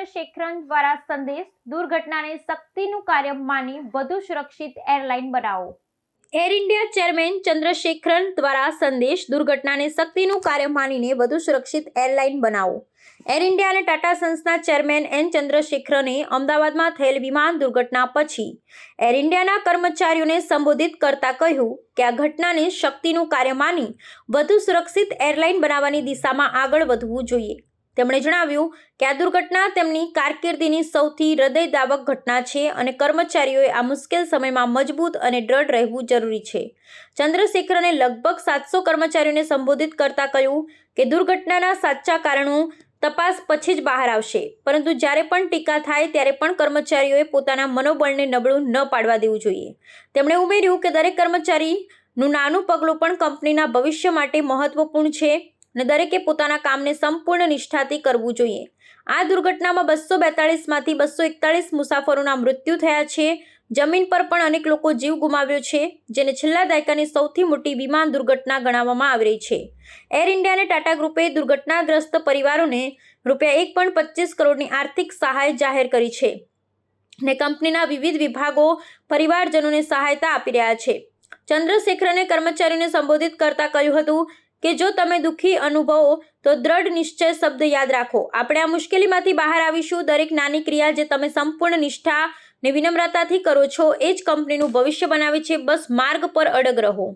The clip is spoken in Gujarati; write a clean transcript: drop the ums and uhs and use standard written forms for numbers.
ચંદ્રશેખરન દ્વારા સંદેશ દુર્ઘટનાને શક્તિનું કાર્ય માની વધુ સુરક્ષિત એરલાઇન બનાવો. એર ઇન્ડિયા ચેરમેન ચંદ્રશેખરન દ્વારા સંદેશ દુર્ઘટનાને શક્તિનું કાર્ય માનીને વધુ સુરક્ષિત એરલાઇન બનાવો. એર ઇન્ડિયા અને ટાટા સન્સના ચેરમેન એન ચંદ્રશેખરને અમદાવાદમાં થયેલ વિમાન દુર્ઘટના પછી એર ઇન્ડિયાના કર્મચારીઓને સંબોધિત કરતા કહ્યું કે આ ઘટનાને શક્તિનું કાર્ય માની વધુ સુરક્ષિત એરલાઇન બનાવવાની દિશામાં આગળ વધવું જોઈએ. તેમણે જણાવ્યું કે આ દુર્ઘટના તેમની કારકિર્દીની સૌથી હૃદયદાવક ઘટના છે અને કર્મચારીઓએ આ મુશ્કેલ સમયમાં મજબૂત અને દ્રઢ રહેવું જરૂરી છે. ચંદ્રશેખરને લગભગ 700 કર્મચારીઓને સંબોધિત કરતા કહ્યું કે દુર્ઘટનાના સાચા કારણો તપાસ પછી જ બહાર આવશે, પરંતુ જ્યારે પણ ટીકા થાય ત્યારે પણ કર્મચારીઓએ પોતાના મનોબળને નબળું ન પાડવા દેવું જોઈએ. તેમણે ઉમેર્યું કે દરેક કર્મચારીનું નાનું પગલું પણ કંપનીના ભવિષ્ય માટે મહત્વપૂર્ણ છે અને દરેકે પોતાના કામને સંપૂર્ણ નિષ્ઠાથી કરવું જોઈએ. આ દુર્ઘટનામાં 242માંથી 241 મુસાફરોના મૃત્યુ થયા છે. જમીન પર પણ અનેક લોકો જીવ ગુમાવ્યો છે, જેને છેલ્લા દાયકાની સૌથી મોટી વિમાન દુર્ઘટના ગણાવવામાં આવી રહી છે. એર ઇન્ડિયા અને ટાટા ગ્રુપે દુર્ઘટનાગ્રસ્ત પરિવારોને ₹1.25 કરોડની આર્થિક સહાય જાહેર કરી છે અને કંપનીના વિવિધ વિભાગો પરિવારજનોને સહાયતા આપી રહ્યા છે. ચંદ્રશેખરને કર્મચારીઓને સંબોધિત કરતા કહ્યું હતું કે જો તમે દુઃખી અનુભવો તો દ્રઢ નિશ્ચય શબ્દ યાદ રાખો. આપણે આ મુશ્કેલીમાંથી બહાર આવીશું. દરેક નાની ક્રિયા જે તમે સંપૂર્ણ નિષ્ઠા અને વિનમ્રતાથી કરો છો એ જ કંપનીનું ભવિષ્ય બનાવે છે. બસ માર્ગ પર અડગ રહો.